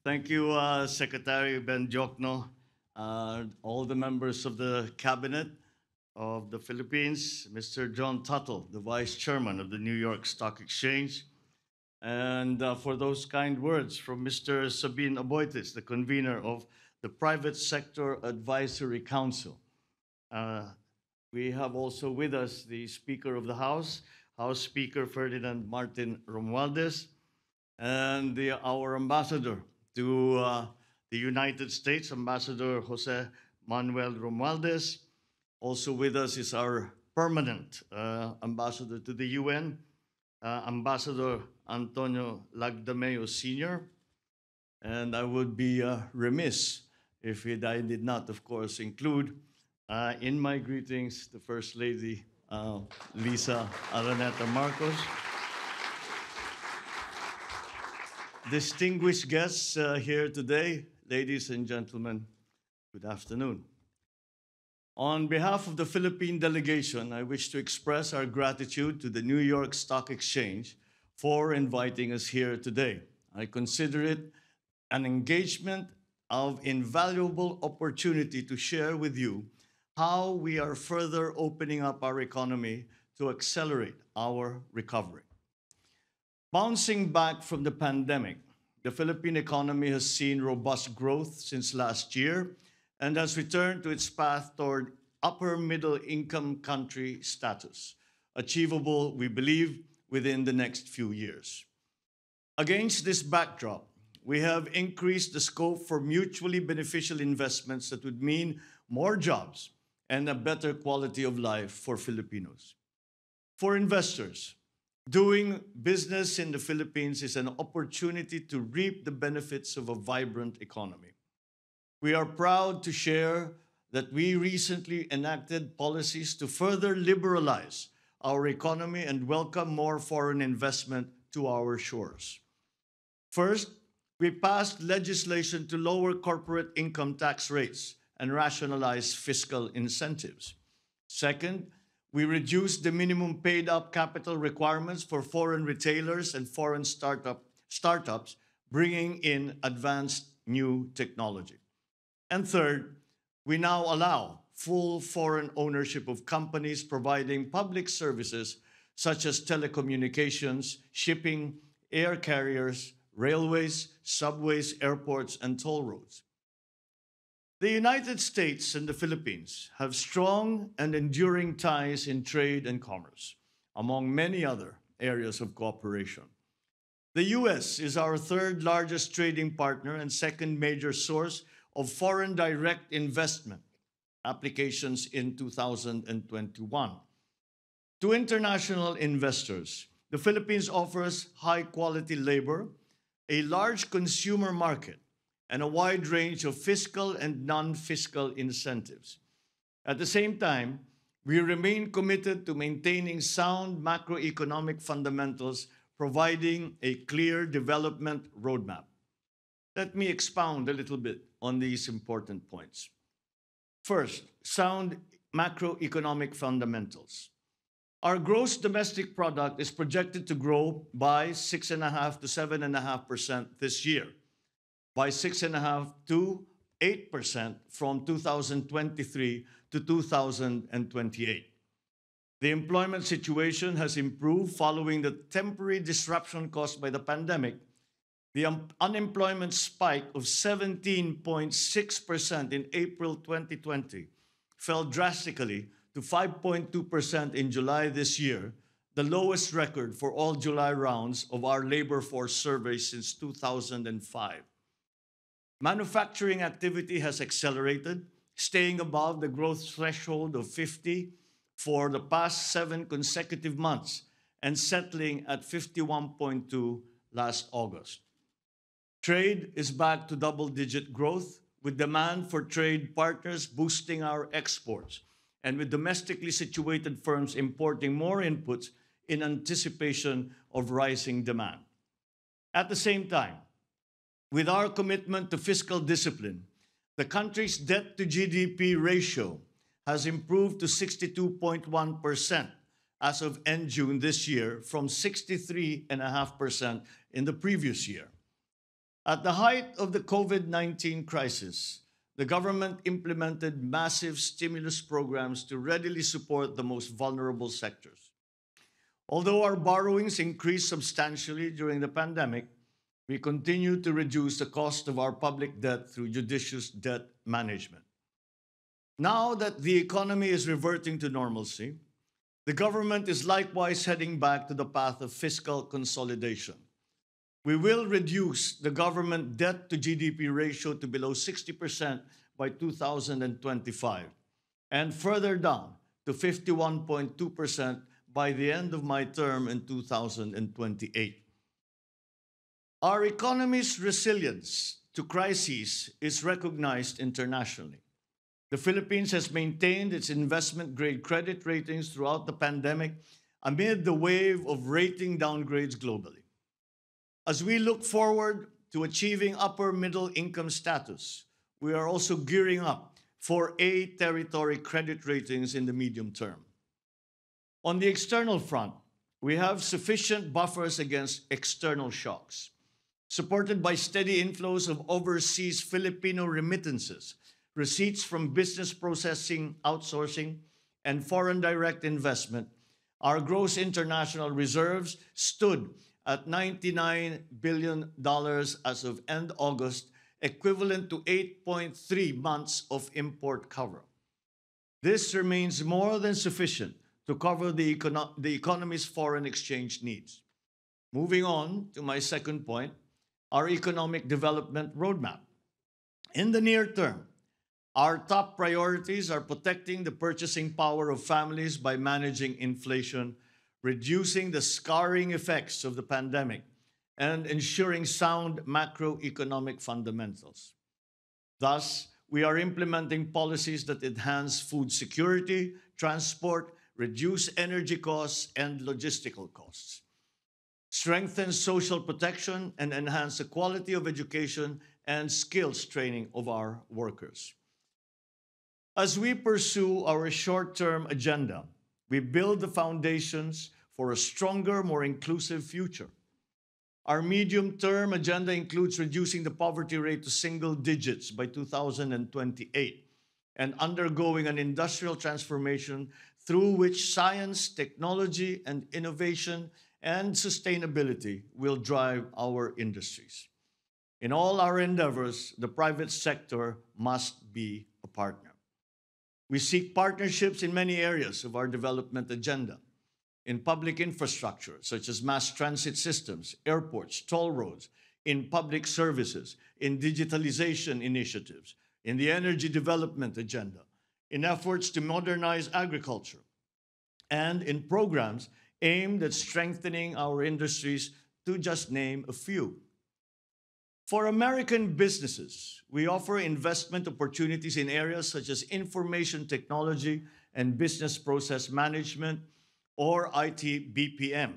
Thank you, Secretary Ben Jokno, all the members of the Cabinet of the Philippines, Mr. John Tuttle, the Vice Chairman of the New York Stock Exchange, and for those kind words from Mr. Sabin Aboitis, the convener of the Private Sector Advisory Council. Uh, we have also with us the Speaker of the House, House Speaker Ferdinand Martin Romualdez, and our ambassador to the United States, Ambassador Jose Manuel Romualdez. Also with us is our permanent ambassador to the UN, Ambassador Antonio Lagdameo Sr. And I would be remiss if I did not, of course, include in my greetings the First Lady, Lisa Araneta Marcos. Distinguished guests here today, ladies and gentlemen, good afternoon. On behalf of the Philippine delegation, I wish to express our gratitude to the New York Stock Exchange for inviting us here today. I consider it an engagement of invaluable opportunity to share with you how we are further opening up our economy to accelerate our recovery. Bouncing back from the pandemic, the Philippine economy has seen robust growth since last year and has returned to its path toward upper middle income country status, achievable, we believe, within the next few years. Against this backdrop, we have increased the scope for mutually beneficial investments that would mean more jobs and a better quality of life for Filipinos. For investors, doing business in the Philippines is an opportunity to reap the benefits of a vibrant economy. We are proud to share that we recently enacted policies to further liberalize our economy and welcome more foreign investment to our shores. First, we passed legislation to lower corporate income tax rates and rationalize fiscal incentives. Second, we reduced the minimum paid-up capital requirements for foreign retailers and foreign startups, bringing in advanced new technology. And third, we now allow full foreign ownership of companies providing public services such as telecommunications, shipping, air carriers, railways, subways, airports, and toll roads. The United States and the Philippines have strong and enduring ties in trade and commerce, among many other areas of cooperation. The US is our third largest trading partner and second major source of foreign direct investment applications in 2021. To international investors, the Philippines offers high-quality labor, a large consumer market, and a wide range of fiscal and non-fiscal incentives. At the same time, we remain committed to maintaining sound macroeconomic fundamentals, providing a clear development roadmap. Let me expound a little bit on these important points. First, sound macroeconomic fundamentals. Our gross domestic product is projected to grow by 6.5% to 7.5% this year, by 6.5% to 8% from 2023 to 2028. The employment situation has improved following the temporary disruption caused by the pandemic. The unemployment spike of 17.6% in April 2020 fell drastically to 5.2% in July this year, the lowest record for all July rounds of our labor force survey since 2005. Manufacturing activity has accelerated, staying above the growth threshold of 50 for the past 7 consecutive months and settling at 51.2 last August. Trade is back to double-digit growth, with demand for trade partners boosting our exports, and with domestically situated firms importing more inputs in anticipation of rising demand. At the same time, with our commitment to fiscal discipline, the country's debt-to-GDP ratio has improved to 62.1% as of end June this year from 63.5% in the previous year. At the height of the COVID-19 crisis, the government implemented massive stimulus programs to readily support the most vulnerable sectors. Although our borrowings increased substantially during the pandemic, we continue to reduce the cost of our public debt through judicious debt management. Now that the economy is reverting to normalcy, the government is likewise heading back to the path of fiscal consolidation. We will reduce the government debt to GDP ratio to below 60% by 2025 and further down to 51.2% by the end of my term in 2028. Our economy's resilience to crises is recognized internationally. The Philippines has maintained its investment-grade credit ratings throughout the pandemic amid the wave of rating downgrades globally. As we look forward to achieving upper middle income status, we are also gearing up for A territory credit ratings in the medium term. On the external front, we have sufficient buffers against external shocks, supported by steady inflows of overseas Filipino remittances, receipts from business processing, outsourcing, and foreign direct investment. Our gross international reserves stood at $99 billion as of end August, equivalent to 8.3 months of import cover. This remains more than sufficient to cover the economy's foreign exchange needs. Moving on to my second point, our economic development roadmap. In the near term, our top priorities are protecting the purchasing power of families by managing inflation, reducing the scarring effects of the pandemic, and ensuring sound macroeconomic fundamentals. Thus, we are implementing policies that enhance food security, transport, reduce energy costs and logistical costs, strengthen social protection, and enhance the quality of education and skills training of our workers. As we pursue our short-term agenda, we build the foundations for a stronger, more inclusive future. Our medium-term agenda includes reducing the poverty rate to single digits by 2028 and undergoing an industrial transformation through which science, technology, and innovation and sustainability will drive our industries. In all our endeavors, the private sector must be a partner. We seek partnerships in many areas of our development agenda. In public infrastructure, such as mass transit systems, airports, toll roads, in public services, in digitalization initiatives, in the energy development agenda, in efforts to modernize agriculture, and in programs aimed at strengthening our industries, to just name a few. For American businesses, we offer investment opportunities in areas such as information technology and business process management, or IT BPM,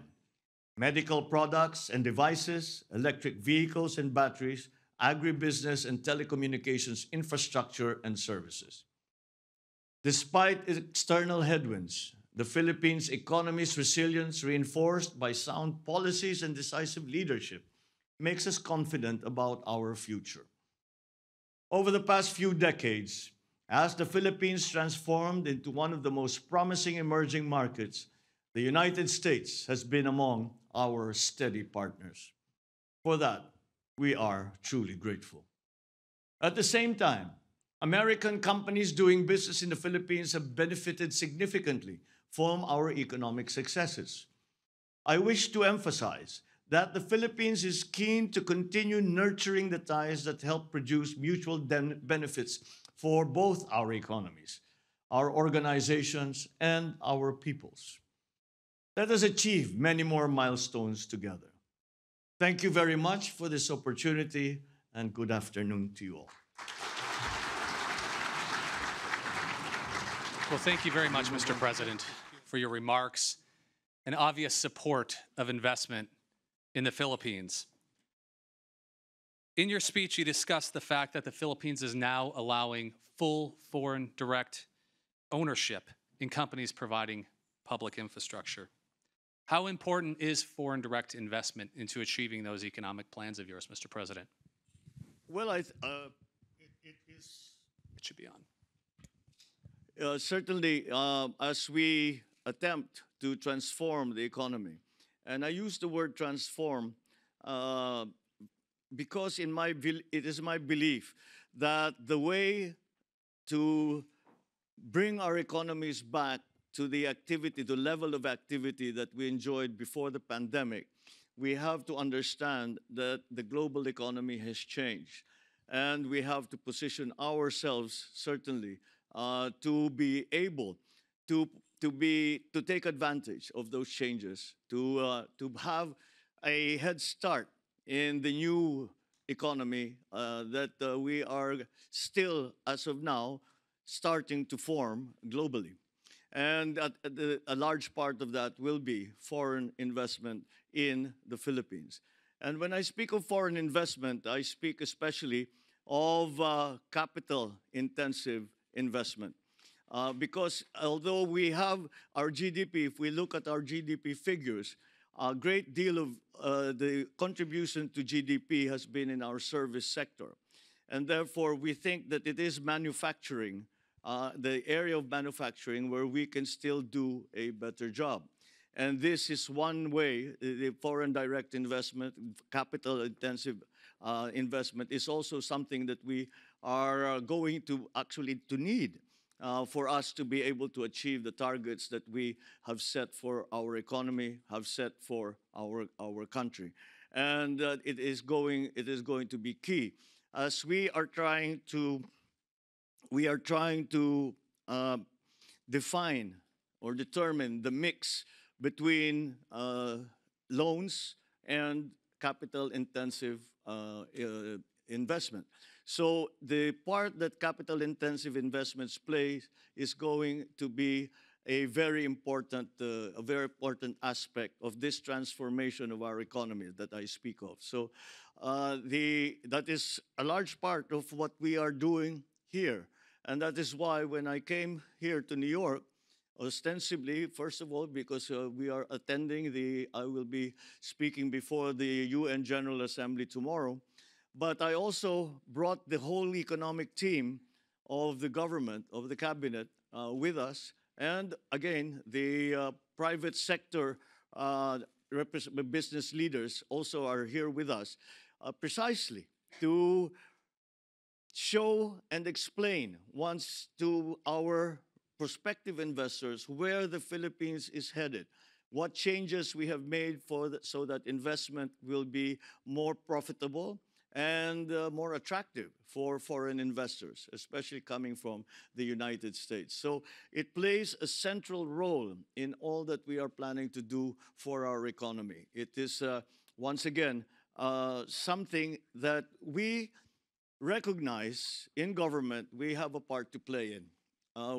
medical products and devices, electric vehicles and batteries, agribusiness and telecommunications infrastructure and services. Despite external headwinds, the Philippines' economy's resilience, reinforced by sound policies and decisive leadership, makes us confident about our future. Over the past few decades, as the Philippines transformed into one of the most promising emerging markets, the United States has been among our steady partners. For that, we are truly grateful. At the same time, American companies doing business in the Philippines have benefited significantly from our economic successes. I wish to emphasize that the Philippines is keen to continue nurturing the ties that help produce mutual benefits for both our economies, our organizations, and our peoples. Let us achieve many more milestones together. Thank you very much for this opportunity, and good afternoon to you all. Well, thank you very much, Mr. President, for your remarks and obvious support of investment in the Philippines. In your speech, you discussed the fact that the Philippines is now allowing full foreign direct ownership in companies providing public infrastructure. How important is foreign direct investment into achieving those economic plans of yours, Mr. President? Well, it is It should be on. certainly as we attempt to transform the economy, and I use the word transform uh, because it is my belief that the way to bring our economies back to the activity, the level of activity that we enjoyed before the pandemic, we have to understand that the global economy has changed. And we have to position ourselves, certainly, to be able to, to take advantage of those changes, to have a head start in the new economy that we are still, as of now, starting to form globally. And a large part of that will be foreign investment in the Philippines. And when I speak of foreign investment, I speak especially of capital intensive investment. Because although we have our GDP, if we look at our GDP figures, a great deal of the contribution to GDP has been in our service sector. And therefore, we think that it is manufacturing, the area of manufacturing where we can still do a better job. And this is one way, the foreign direct investment, capital intensive investment is also something that we are going to actually to need for us to be able to achieve the targets that we have set for our economy, have set for our country. And it is going to be key as we are trying to uh, define or determine the mix between loans and capital intensive investment. So the part that capital intensive investments play is going to be a very important aspect of this transformation of our economy that I speak of. So that is a large part of what we are doing here. And that is why when I came here to New York, ostensibly, first of all, because we are attending I will be speaking before the UN General Assembly tomorrow, but I also brought the whole economic team of the government, of the cabinet, with us. And again, the private sector business leaders also are here with us, precisely to show and explain once to our prospective investors where the Philippines is headed, what changes we have made so that investment will be more profitable and more attractive for foreign investors, especially coming from the United States. So it plays a central role in all that we are planning to do for our economy. It is, once again, something that we recognize in government we have a part to play in.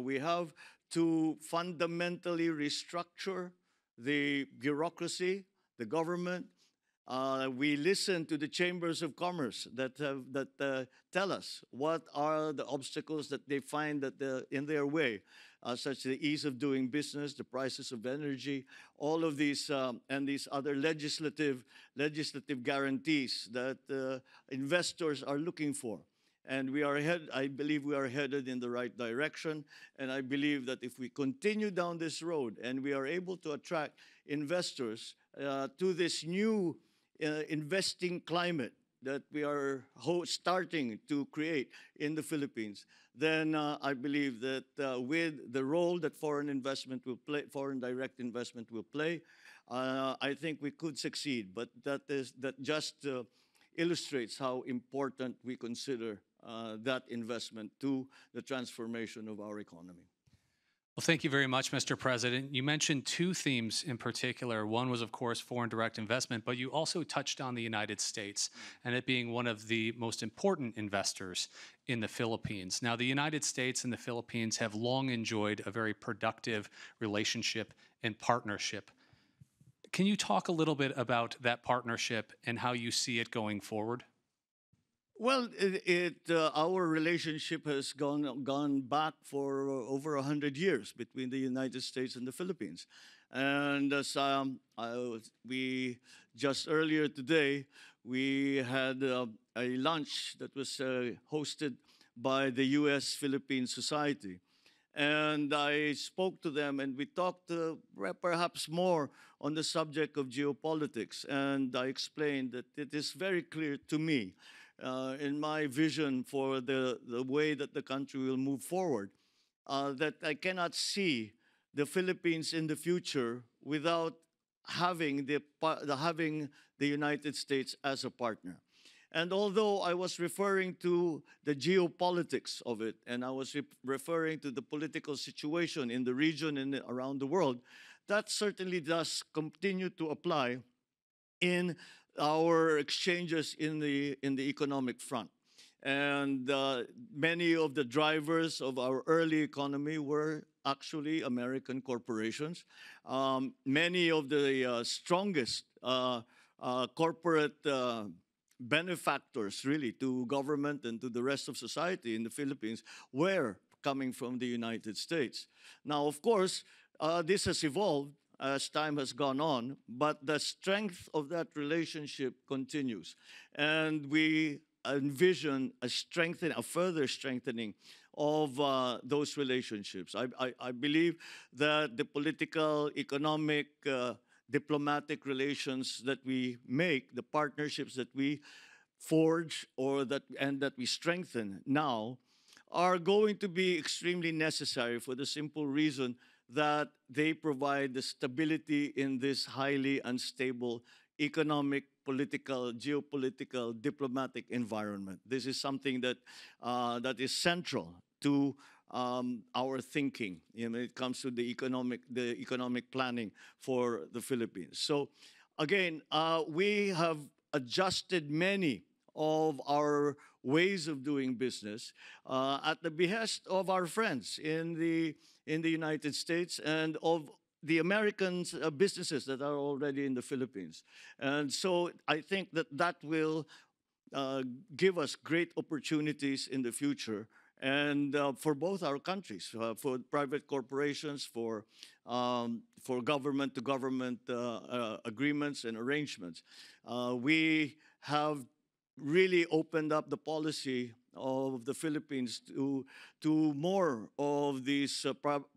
We have to fundamentally restructure the bureaucracy, the government. We listen to the chambers of commerce that tell us what are the obstacles that they find that in their way, such as the ease of doing business, the prices of energy, all of these and these other legislative guarantees that investors are looking for. And I believe we are headed in the right direction. And I believe that if we continue down this road and we are able to attract investors to this new investing climate that we are starting to create in the Philippines, then I believe that with the role that foreign direct investment will play, I think we could succeed. But that just illustrates how important we consider that investment to the transformation of our economy. Well, thank you very much, Mr. President. You mentioned two themes in particular. One was, of course, foreign direct investment, but you also touched on the United States and it being one of the most important investors in the Philippines. Now, the United States and the Philippines have long enjoyed a very productive relationship and partnership. Can you talk a little bit about that partnership and how you see it going forward? Well, our relationship has gone back for over 100 years between the United States and the Philippines, and as we just earlier today we had a lunch that was hosted by the U.S.-Philippine Society. And I spoke to them, and we talked perhaps more on the subject of geopolitics. And I explained that it is very clear to me, in my vision for the way that the country will move forward, that I cannot see the Philippines in the future without having having the United States as a partner. And although I was referring to the geopolitics of it, and I was referring to the political situation in the region and around the world, that certainly does continue to apply in our exchanges in the economic front. And many of the drivers of our early economy were actually American corporations. Many of the strongest corporate benefactors, really, to government and to the rest of society in the Philippines were coming from the United States. Now, of course, this has evolved as time has gone on, but the strength of that relationship continues. And we envision a further strengthening of those relationships. I believe that the political, economic, diplomatic relations that we make, the partnerships that we forge and that we strengthen now, are going to be extremely necessary for the simple reason that they provide the stability in this highly unstable economic, political, geopolitical, diplomatic environment. This is something that that is central to our thinking when it comes to the economic planning for the Philippines. So, again, we have adjusted many of our ways of doing business at the behest of our friends in the United States and of the American businesses that are already in the Philippines. And so I think that will give us great opportunities in the future, and for both our countries, for private corporations, for government-to-government agreements and arrangements. We have really opened up the policy of the Philippines to more of these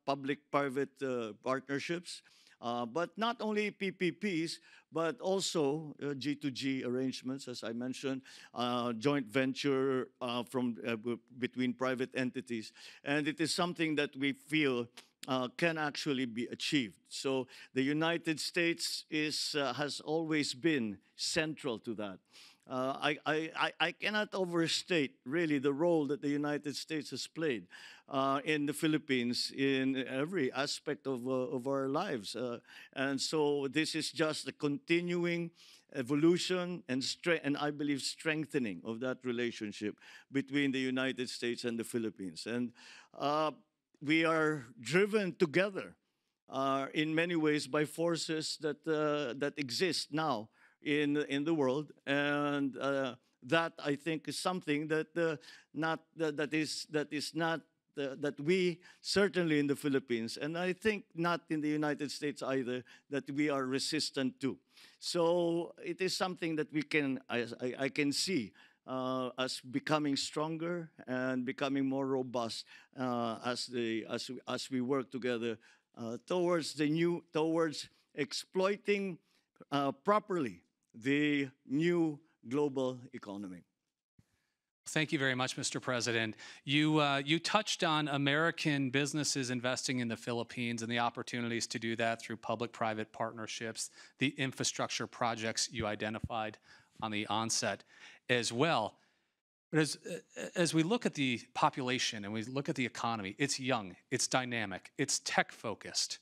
public-private partnerships, but not only PPPs, but also G2G arrangements, as I mentioned, joint venture between private entities. And it is something that we feel can actually be achieved. So the United States has always been central to that. I cannot overstate really the role that the United States has played in the Philippines in every aspect of our lives. And so this is just a continuing evolution and I believe strengthening of that relationship between the United States and the Philippines. And we are driven together in many ways by forces that exist now in the world, and that I think is something that that we certainly in the Philippines, and I think not in the United States either, that we are resistant to. So it is something that I can see as becoming stronger and becoming more robust as we work together towards exploiting properly the new global economy. Thank you very much, Mr. President. You touched on American businesses investing in the Philippines and the opportunities to do that through public-private partnerships, the infrastructure projects you identified on the onset as well. But as we look at the population and we look at the economy, it's young, it's dynamic, it's tech-focused.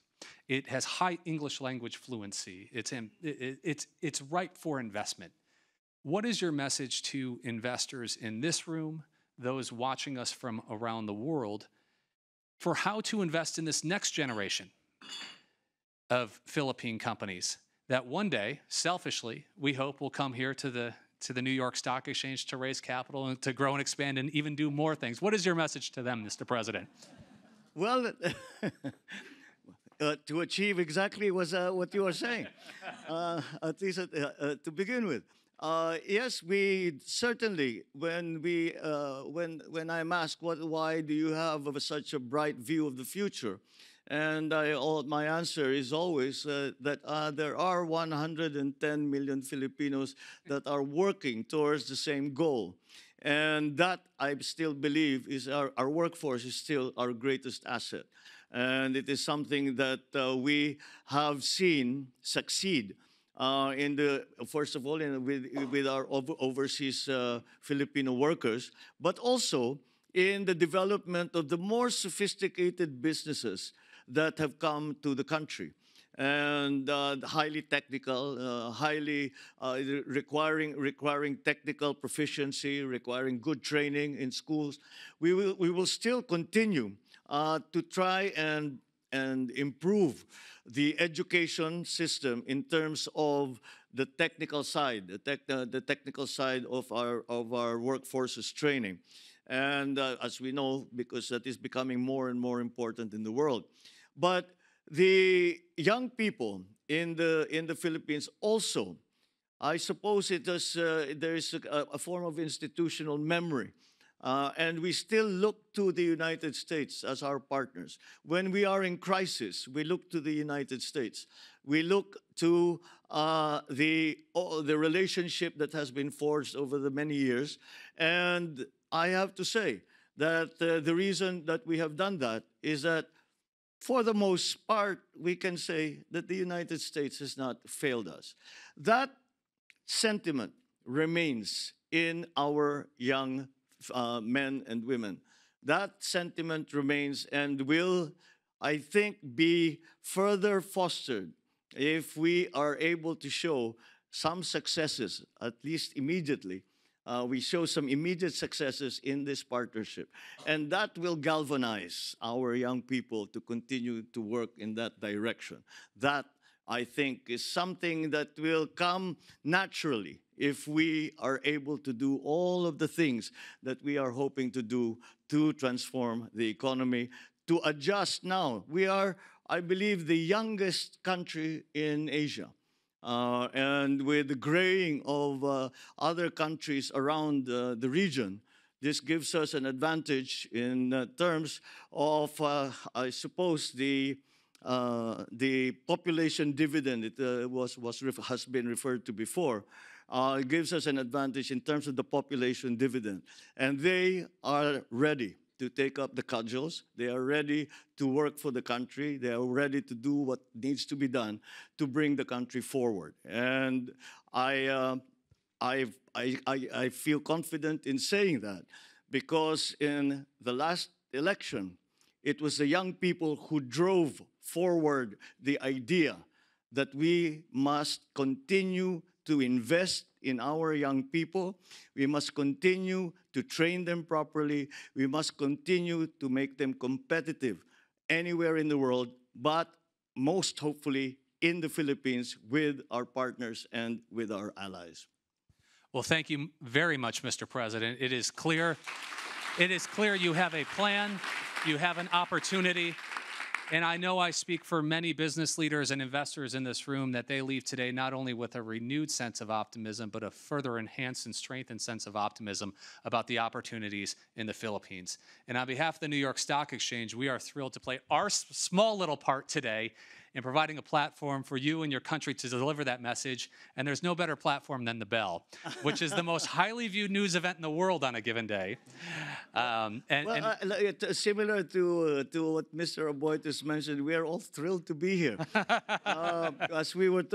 It has high English language fluency. It's ripe for investment. What is your message to investors in this room, those watching us from around the world, for how to invest in this next generation of Philippine companies that one day, selfishly, we hope will come here to the New York Stock Exchange to raise capital and to grow and expand and even do more things? What is your message to them, Mr. President? Well, to achieve exactly what you are saying, at least to begin with. Yes, we certainly. When I'm asked why do you have such a bright view of the future, and my answer is always that there are 110 million Filipinos that are working towards the same goal, and that I still believe is our workforce is still our greatest asset, and it is something that we have seen succeed in the first of all with our overseas Filipino workers, but also in the development of the more sophisticated businesses that have come to the country and highly technical, highly requiring technical proficiency, requiring good training in schools. We will still continue to try and improve the education system in terms of the technical side, the technical side of our workforce's training, and as we know, because that is becoming more and more important in the world. But the young people in the Philippines also, I suppose there is a form of institutional memory. And we still look to the United States as our partners. When we are in crisis, we look to the United States. We look to the relationship that has been forged over the many years. And I have to say that the reason that we have done that is that for the most part, we can say that the United States has not failed us. That sentiment remains in our young men and women. That sentiment remains and will, I think, be further fostered if we are able to show some successes, at least immediately. We show some immediate successes in this partnership. And that will galvanize our young people to continue to work in that direction. That, I think, is something that will come naturally if we are able to do all of the things that we are hoping to do to transform the economy, to adjust now. We are, I believe, the youngest country in Asia. And with the graying of other countries around the region, this gives us an advantage in terms of, I suppose, the population dividend. It has been referred to before. It gives us an advantage in terms of the population dividend, and they are ready to take up the cudgels. They are ready to work for the country. They are ready to do what needs to be done to bring the country forward. And I feel confident in saying that because in the last election, it was the young people who drove forward the idea that we must continue to invest in our young people. We must continue to train them properly. We must continue to make them competitive anywhere in the world, but most hopefully in the Philippines with our partners and with our allies. Well, thank you very much, Mr. President. It is clear you have a plan, you have an opportunity. And I know I speak for many business leaders and investors in this room that they leave today not only with a renewed sense of optimism, but a further enhanced and strengthened sense of optimism about the opportunities in the Philippines. And on behalf of the New York Stock Exchange, we are thrilled to play our small little part today in providing a platform for you and your country to deliver that message. And there's no better platform than the Bell, which is the most highly viewed news event in the world on a given day. Similar to what Mr. Aboitis mentioned, we are all thrilled to be here.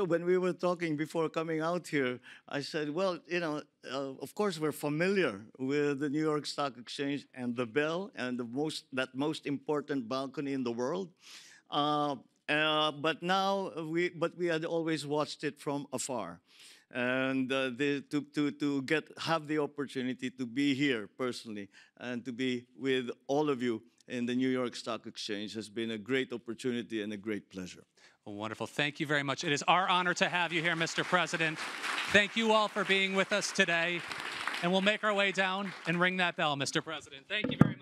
When we were talking before coming out here, I said, well, of course we're familiar with the New York Stock Exchange and the Bell and that most important balcony in the world. But we had always watched it from afar, and to have the opportunity to be here personally and to be with all of you in the New York Stock Exchange has been a great opportunity and a great pleasure. Well, wonderful. Thank you very much. It is our honor to have you here, Mr. President. Thank you all for being with us today, and we'll make our way down and ring that bell, Mr. President. Thank you very much.